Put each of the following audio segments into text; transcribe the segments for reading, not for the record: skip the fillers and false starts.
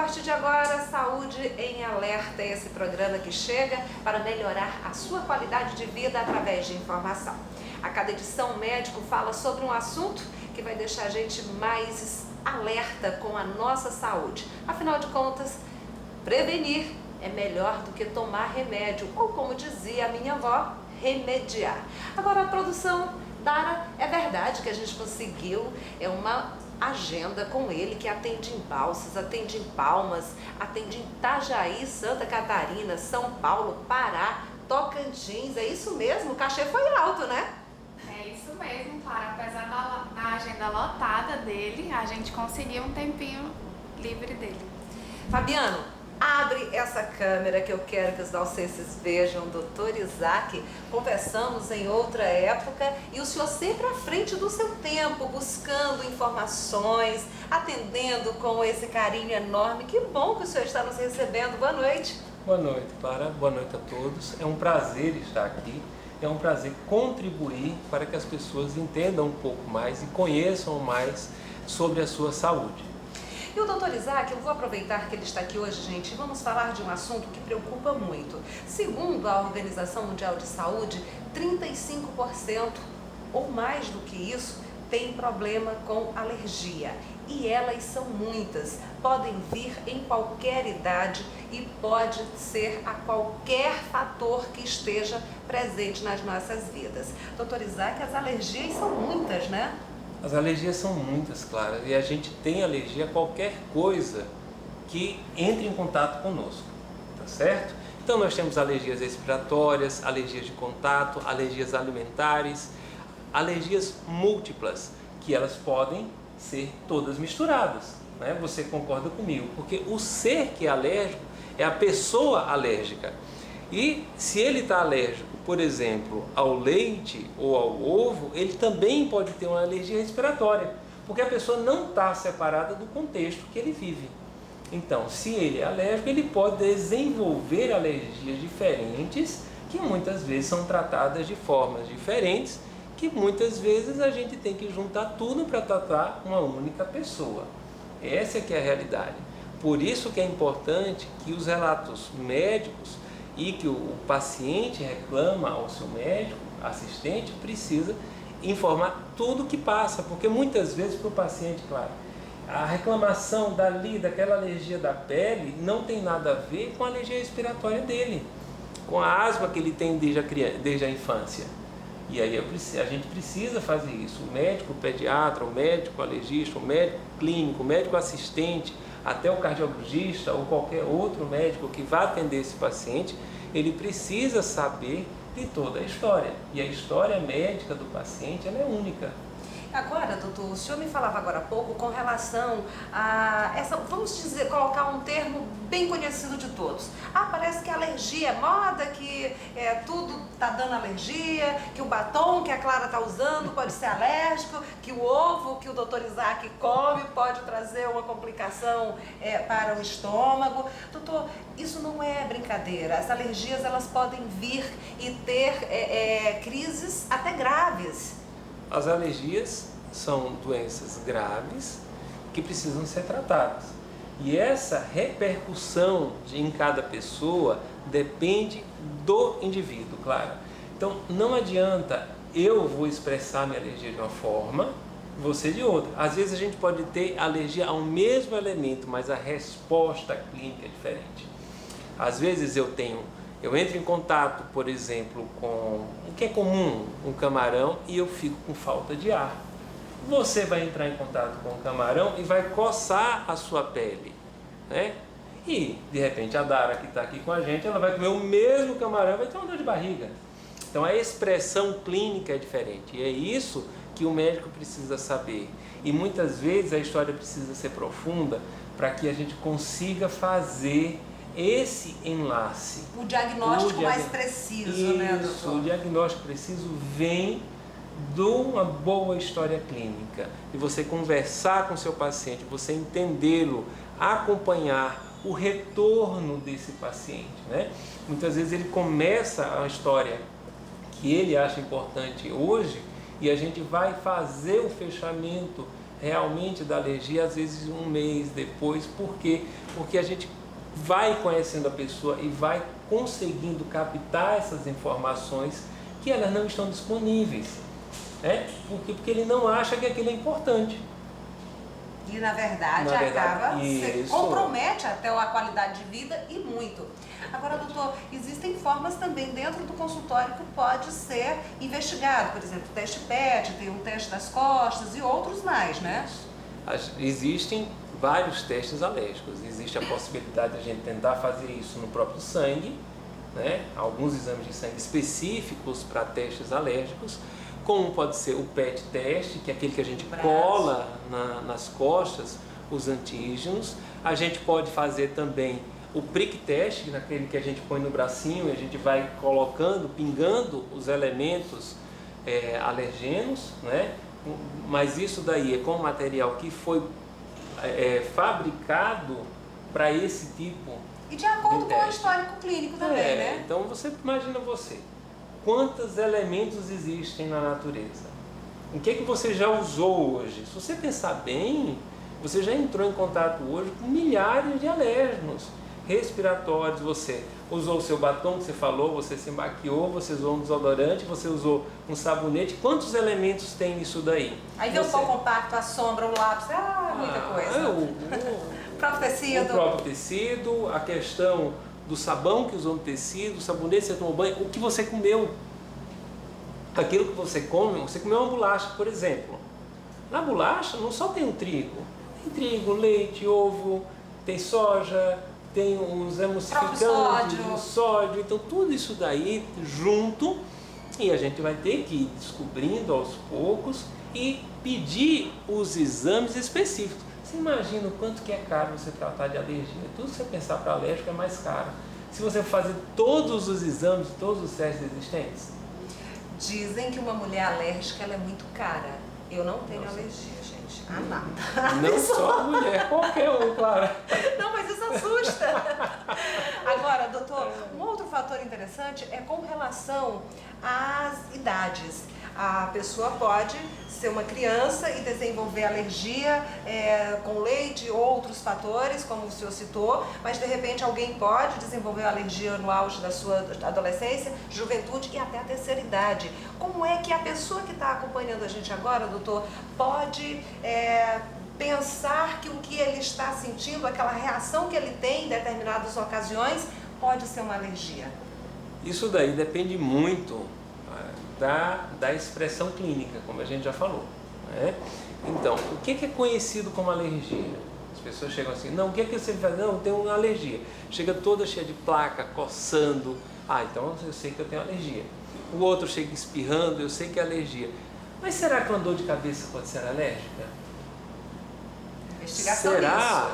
partir de agora, Saúde em Alerta é esse programa que chega para melhorar a sua qualidade de vida através de informação. A cada edição, o médico fala sobre um assunto que vai deixar a gente mais alerta com a nossa saúde. Afinal de contas, prevenir é melhor do que tomar remédio, ou como dizia a minha avó, remediar. Agora, a produção, Dara, é verdade que a gente conseguiu uma agenda com ele que atende em Balsas, atende em Palmas, atende em Itajaí, Santa Catarina, São Paulo, Pará, Tocantins. É isso mesmo? O cachê foi alto, né? É isso mesmo, Clara. Apesar da agenda lotada dele, a gente conseguiu um tempinho livre dele. Fabiano, abre essa câmera que eu quero que os dalcenses vejam. Dr. Isaac, conversamos em outra época e o senhor sempre à frente do seu tempo, buscando informações, atendendo com esse carinho enorme. Que bom que o senhor está nos recebendo. Boa noite. Boa noite, Clara. Boa noite a todos. É um prazer estar aqui. É um prazer contribuir para que as pessoas entendam um pouco mais e conheçam mais sobre a sua saúde. E o doutor Isaac, eu vou aproveitar que ele está aqui hoje, gente, e vamos falar de um assunto que preocupa muito. Segundo a Organização Mundial de Saúde, 35% ou mais do que isso tem problema com alergia. E elas são muitas, podem vir em qualquer idade e pode ser a qualquer fator que esteja presente nas nossas vidas. Doutor Isaac, as alergias são muitas, né? As alergias são muitas, Clara, e a gente tem alergia a qualquer coisa que entre em contato conosco, tá certo? Então nós temos alergias respiratórias, alergias de contato, alergias alimentares, alergias múltiplas, que elas podem ser todas misturadas, né? Você concorda comigo? Porque o ser que é alérgico é a pessoa alérgica. E se ele está alérgico, por exemplo, ao leite ou ao ovo, ele também pode ter uma alergia respiratória, porque a pessoa não está separada do contexto que ele vive. Então, se ele é alérgico, ele pode desenvolver alergias diferentes, que muitas vezes são tratadas de formas diferentes, que muitas vezes a gente tem que juntar tudo para tratar uma única pessoa. Essa é que é a realidade. Por isso que é importante que os relatos médicos e que o paciente reclama ao seu médico, assistente, precisa informar tudo o que passa, porque muitas vezes para o paciente, claro, a reclamação daquela alergia da pele não tem nada a ver com a alergia respiratória dele, com a asma que ele tem desde a infância. E aí a gente precisa fazer isso. O médico pediatra, o médico alergista, o médico clínico, o médico assistente, até o cardiologista ou qualquer outro médico que vá atender esse paciente, ele precisa saber de toda a história. E a história médica do paciente ela é única. Agora, doutor, o senhor me falava agora há pouco com relação a essa, vamos dizer, colocar um termo bem conhecido de todos. Parece que a alergia é moda, que tudo está dando alergia, que o batom que a Clara está usando pode ser alérgico, que o ovo que o doutor Isaac come pode trazer uma complicação para o estômago. Doutor, isso não é brincadeira. As alergias elas podem vir e ter crises até graves. As alergias são doenças graves que precisam ser tratadas. E essa repercussão em cada pessoa depende do indivíduo, claro. Então não adianta eu vou expressar minha alergia de uma forma, você de outra. Às vezes a gente pode ter alergia ao mesmo elemento, mas a resposta clínica é diferente. Às vezes eu entro em contato, por exemplo, com o que é comum, um camarão, e eu fico com falta de ar. Você vai entrar em contato com o camarão e vai coçar a sua pele, né? E, de repente, a Dara, que está aqui com a gente, ela vai comer o mesmo camarão e vai ter uma dor de barriga. Então, a expressão clínica é diferente. E é isso que o médico precisa saber. E, muitas vezes, a história precisa ser profunda para que a gente consiga fazer esse enlace. O diagnóstico mais preciso, né, doutor? O diagnóstico preciso vem de uma boa história clínica, de você conversar com seu paciente, você entendê-lo, acompanhar o retorno desse paciente, né? Muitas vezes ele começa a história que ele acha importante hoje e a gente vai fazer o fechamento realmente da alergia, às vezes um mês depois. Por quê? Porque a gente vai conhecendo a pessoa e vai conseguindo captar essas informações que elas não estão disponíveis. Porque ele não acha que aquilo é importante. E na verdade acaba, compromete até a qualidade de vida e muito. Agora, doutor, existem formas também dentro do consultório que pode ser investigado. Por exemplo, o teste PET, tem um teste das costas e outros mais, né? Existem vários testes alérgicos. Existe a possibilidade de a gente tentar fazer isso no próprio sangue, né? Alguns exames de sangue específicos para testes alérgicos, como pode ser o PET teste, que é aquele que a gente cola nas costas, os antígenos. A gente pode fazer também o prick teste, naquele que a gente põe no bracinho e a gente vai colocando, pingando os elementos alergenos, né? Mas isso daí é com material que foi fabricado para esse tipo e de acordo com o histórico clínico também, né? Então imagina quantos elementos existem na natureza. O que você já usou hoje? Se você pensar bem, você já entrou em contato hoje com milhares de alérgenos respiratórios. Você usou o seu batom que você falou, você se maquiou, você usou um desodorante, você usou um sabonete. Quantos elementos tem nisso daí? Aí vem o pó compacto, a sombra, o lápis, muita coisa. O próprio tecido. O próprio tecido, a questão do sabão que usou no tecido, o sabonete que você tomou banho, o que você comeu. Aquilo que você comeu uma bolacha, por exemplo. Na bolacha não só tem o trigo, tem trigo, leite, ovo, tem soja, tem os emulsificantes, o sódio, então tudo isso daí junto, e a gente vai ter que ir descobrindo aos poucos e pedir os exames específicos. Você imagina o quanto que é caro você tratar de alergia? Tudo que você pensar para alérgico é mais caro. Se você fazer todos os exames, todos os testes existentes. Dizem que uma mulher alérgica ela é muito cara. Eu não tenho alergia, gente. Nada. Não só mulher, qualquer um, claro. Não, mas isso assusta. Agora, doutor, um outro fator interessante é com relação às idades. A pessoa pode ser uma criança e desenvolver alergia com leite e outros fatores, como o senhor citou, mas de repente alguém pode desenvolver alergia no auge da sua adolescência, juventude e até a terceira idade. Como é que a pessoa que está acompanhando a gente agora, doutor, pode pensar que o que ele está sentindo, aquela reação que ele tem em determinadas ocasiões, pode ser uma alergia? Isso daí depende muito da expressão clínica, como a gente já falou, né? Então, o que é conhecido como alergia? As pessoas chegam assim, não, o que é que você faz? Não, eu tenho uma alergia. Chega toda cheia de placa, coçando. Então eu sei que eu tenho alergia. O outro chega espirrando, eu sei que é alergia. Mas será que uma dor de cabeça pode ser alérgica? Investigação disso. Será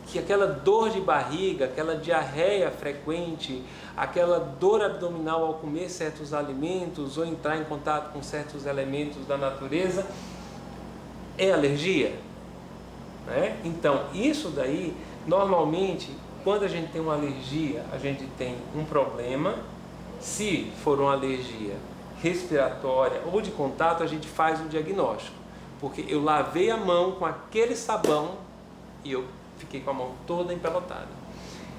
que aquela dor de barriga, aquela diarreia frequente, aquela dor abdominal ao comer certos alimentos ou entrar em contato com certos elementos da natureza é alergia? Né? Então, isso daí, normalmente, quando a gente tem uma alergia, a gente tem um problema. Se for uma alergia respiratória ou de contato, a gente faz o diagnóstico. Porque eu lavei a mão com aquele sabão e eu fiquei com a mão toda empelotada.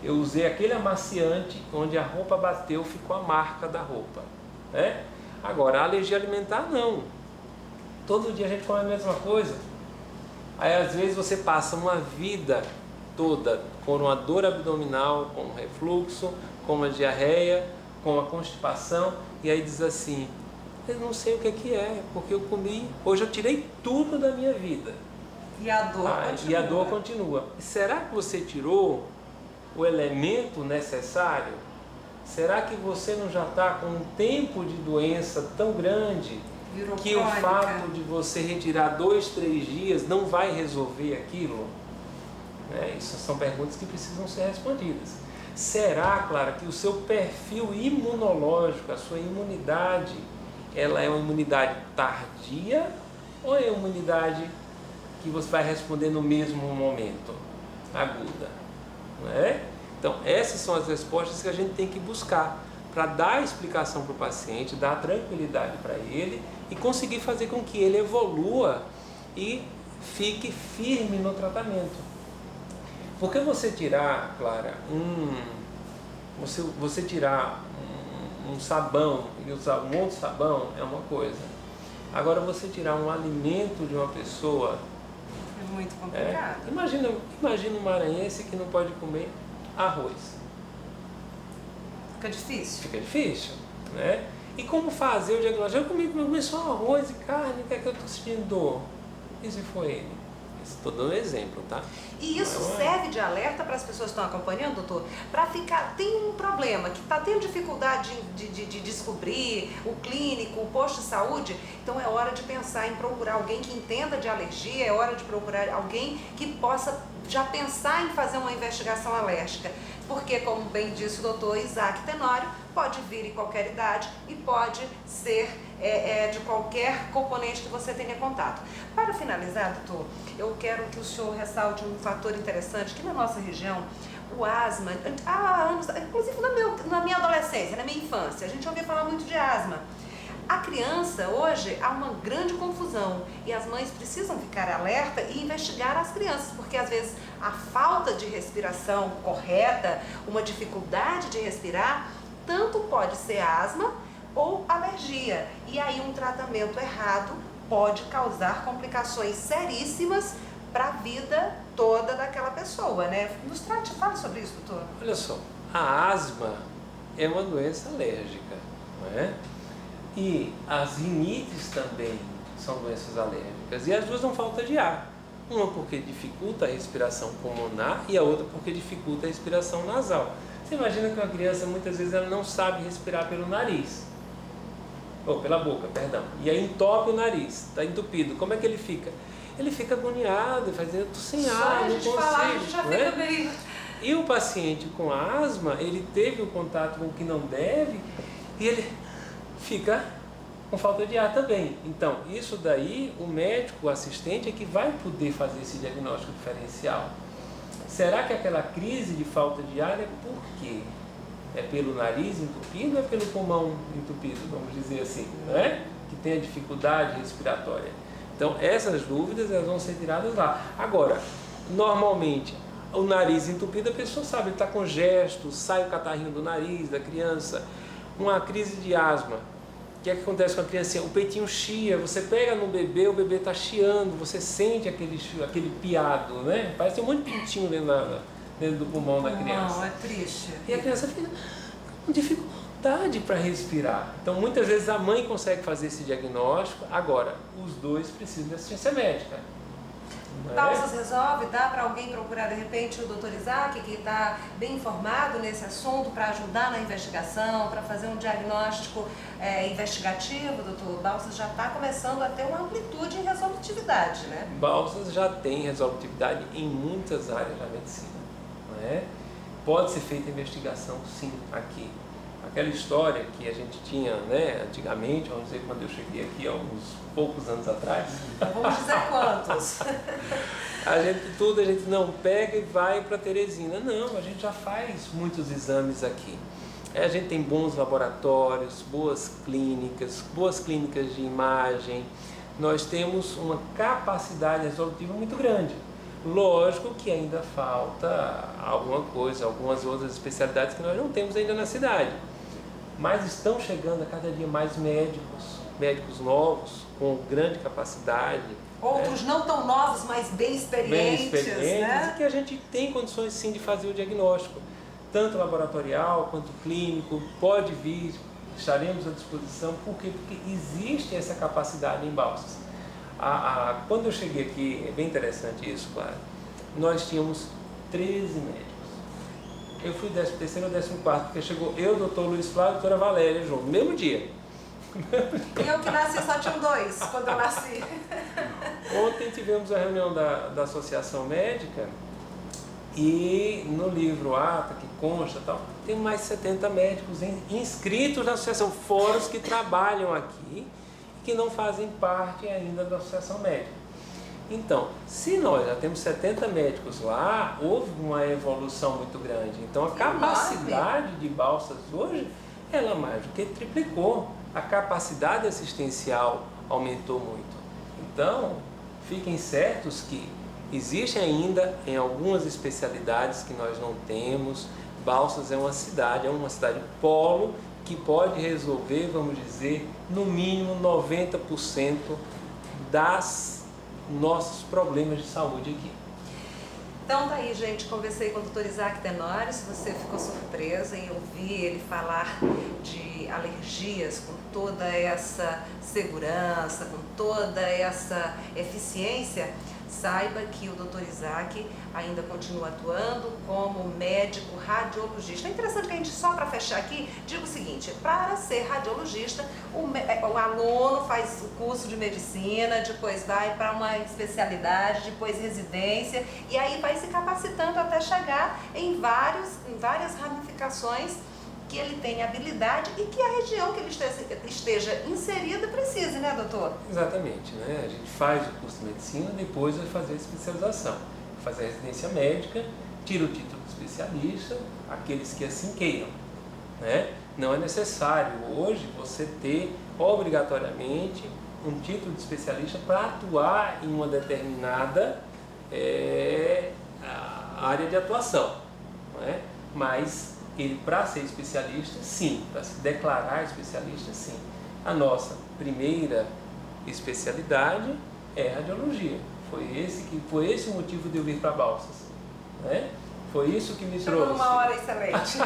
Eu usei aquele amaciante, onde a roupa bateu, ficou a marca da roupa, né? Agora, a alergia alimentar, não. Todo dia a gente come a mesma coisa. Aí, às vezes, você passa uma vida toda com uma dor abdominal, com um refluxo, com uma diarreia, com uma constipação, e aí diz assim, eu não sei o que é, porque eu comi, hoje eu tirei tudo da minha vida. E a dor continua. E a dor continua. Será que você tirou o elemento necessário? Será que você não já está com um tempo de doença tão grande que o fato de você retirar 2, 3 dias não vai resolver aquilo? Isso são perguntas que precisam ser respondidas. Será, Clara, que o seu perfil imunológico, a sua imunidade, ela é uma imunidade tardia ou é uma imunidade que você vai responder no mesmo momento, aguda? Não é? Então, essas são as respostas que a gente tem que buscar para dar a explicação para o paciente, dar tranquilidade para ele e conseguir fazer com que ele evolua e fique firme no tratamento. Porque você tirar, Clara, você tirar um sabão e usar um outro sabão é uma coisa. Agora você tirar um alimento de uma pessoa É muito complicado. Imagina um maranhense que não pode comer arroz. Fica difícil. Fica difícil, né? E como fazer o diagnóstico? Eu comi só arroz e carne, o que é que eu estou sentindo dor? E se foi ele? Estou dando exemplo, tá? E isso serve de alerta para as pessoas que estão acompanhando, doutor? Para ficar, tem um problema, que está tendo dificuldade de descobrir, o clínico, o posto de saúde, então é hora de pensar em procurar alguém que entenda de alergia, é hora de procurar alguém que possa já pensar em fazer uma investigação alérgica. Porque, como bem disse o doutor Isaac Tenório, pode vir em qualquer idade e pode ser de qualquer componente que você tenha contato. Para finalizar, doutor, eu quero que o senhor ressalte um fator interessante, que na nossa região, o asma, há anos, inclusive na minha adolescência, na minha infância, a gente ouvia falar muito de asma. A criança, hoje, há uma grande confusão e as mães precisam ficar alerta e investigar as crianças, porque às vezes a falta de respiração correta, uma dificuldade de respirar, tanto pode ser asma ou alergia. E aí um tratamento errado pode causar complicações seríssimas para a vida toda daquela pessoa, né? Fala sobre isso, doutor. Olha só, a asma é uma doença alérgica, não é? E as rinites também são doenças alérgicas. E as duas dão falta de ar. Uma porque dificulta a respiração pulmonar e a outra porque dificulta a respiração nasal. Você imagina que uma criança muitas vezes ela não sabe respirar pelo nariz. Ou pela boca, perdão. E aí entope o nariz, está entupido. Como é que ele fica? Ele fica agoniado, fazendo sem ar, não consigo. Falar, a gente já fica meio... E o paciente com asma, ele teve o contato com o que não deve e ele fica com falta de ar também. Então, isso daí, o médico, o assistente, é que vai poder fazer esse diagnóstico diferencial. Será que aquela crise de falta de ar é por quê? É pelo nariz entupido ou é pelo pulmão entupido, vamos dizer assim, né? Que tem a dificuldade respiratória. Então, essas dúvidas elas vão ser tiradas lá. Agora, normalmente, o nariz entupido, a pessoa sabe, ele está com gesto, sai o catarrinho do nariz da criança. Uma crise de asma, o que é que acontece com a criança? O peitinho chia, você pega no bebê, o bebê está chiando, você sente aquele piado, né? Parece um monte de pintinho dentro do pulmão da criança. Não, é triste. E a criança fica com dificuldade para respirar. Então, muitas vezes a mãe consegue fazer esse diagnóstico, agora, os dois precisam de assistência médica. Pausas resolve? Dá para alguém procurar de repente o doutor Isaac, que está bem informado nesse assunto, para ajudar na investigação, para fazer um diagnóstico investigativo, doutor? Balsas já está começando a ter uma amplitude em resolutividade, né? Balsas já tem resolutividade em muitas áreas da medicina, né? Pode ser feita investigação, sim, aqui. Aquela história que a gente tinha, né, antigamente, vamos dizer, quando eu cheguei aqui há uns poucos anos atrás. Vamos dizer quantos? A gente não pega e vai para Teresina. Não, a gente já faz muitos exames aqui. A gente tem bons laboratórios, boas clínicas de imagem. Nós temos uma capacidade resolutiva muito grande. Lógico que ainda falta alguma coisa, algumas outras especialidades que nós não temos ainda na cidade. Mas estão chegando a cada dia mais médicos novos, com grande capacidade. Outros não tão novos, mas bem experientes, né? E que a gente tem condições sim de fazer o diagnóstico, tanto laboratorial quanto clínico. Pode vir, estaremos à disposição. Por quê? Porque existe essa capacidade em Balsas. Quando eu cheguei aqui, é bem interessante isso, claro, nós tínhamos 13 médicos. Eu fui 13º ou 14º, porque chegou eu, doutor Luiz Flávio e a doutora Valéria junto, no mesmo dia. E eu que nasci só tinha 2 quando eu nasci. Ontem tivemos a reunião da Associação Médica e no livro ata que consta tal, tem mais de 70 médicos inscritos na associação, fora os que trabalham aqui e que não fazem parte ainda da Associação Médica. Então, se nós já temos 70 médicos lá, houve uma evolução muito grande. Então, a capacidade de Balsas hoje, ela mais do que triplicou. A capacidade assistencial aumentou muito. Então, fiquem certos que existem ainda em algumas especialidades que nós não temos. Balsas é uma cidade polo, que pode resolver, vamos dizer, no mínimo 90% das nossos problemas de saúde aqui. Então tá aí, gente, conversei com o Dr. Isaac Tenório. Se você ficou surpresa em ouvir ele falar de alergias com toda essa segurança, com toda essa eficiência, saiba que o Dr. Isaac ainda continua atuando como médico radiologista. É interessante que a gente, só para fechar aqui, diga o seguinte: para ser radiologista, o aluno faz o curso de medicina, depois vai para uma especialidade, depois residência, e aí vai se capacitando até chegar em várias ramificações que ele tem habilidade e que a região que ele esteja inserida precise, né, doutor? Exatamente, né? A gente faz o curso de medicina, depois vai fazer a especialização, fazer a residência médica, tira o título de especialista, aqueles que assim queiram, né? Não é necessário hoje você ter obrigatoriamente um título de especialista para atuar em uma determinada área de atuação, não é? Mas ele, para ser especialista, sim, para se declarar especialista, sim. A nossa primeira especialidade é radiologia. Foi esse o motivo de eu vir para Balsas, né? Foi isso que me trouxe. Uma hora excelente.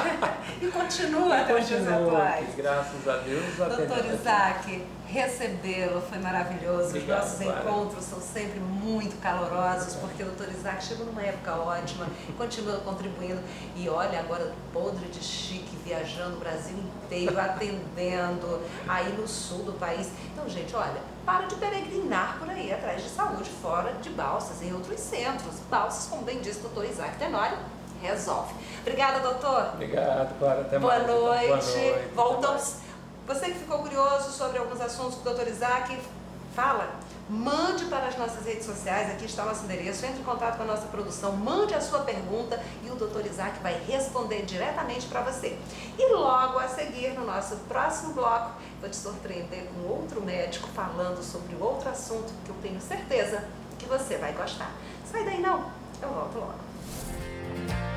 E continua até os dias atuais. Graças a Deus. Doutor Isaac, recebê-lo foi maravilhoso. Obrigado, Os nossos encontros são sempre muito calorosos, porque o doutor Isaac chegou numa época ótima, continua contribuindo. E olha, agora podre de chique, viajando o Brasil inteiro, atendendo aí no sul do país. Então, gente, olha, para de peregrinar por aí atrás de saúde fora de Balsas, em outros centros. Balsas, como bem disse o doutor Isaac Tenório, resolve. Obrigada, doutor. Obrigado, Clara. Até Boa mais. Noite. Boa noite. Voltamos. Você que ficou curioso sobre alguns assuntos que o doutor Isaac fala, mande para as nossas redes sociais, aqui está o nosso endereço, entre em contato com a nossa produção, mande a sua pergunta e o doutor Isaac vai responder diretamente para você. E logo a seguir, no nosso próximo bloco, vou te surpreender com outro médico falando sobre outro assunto que eu tenho certeza que você vai gostar. Sai daí não, eu volto logo.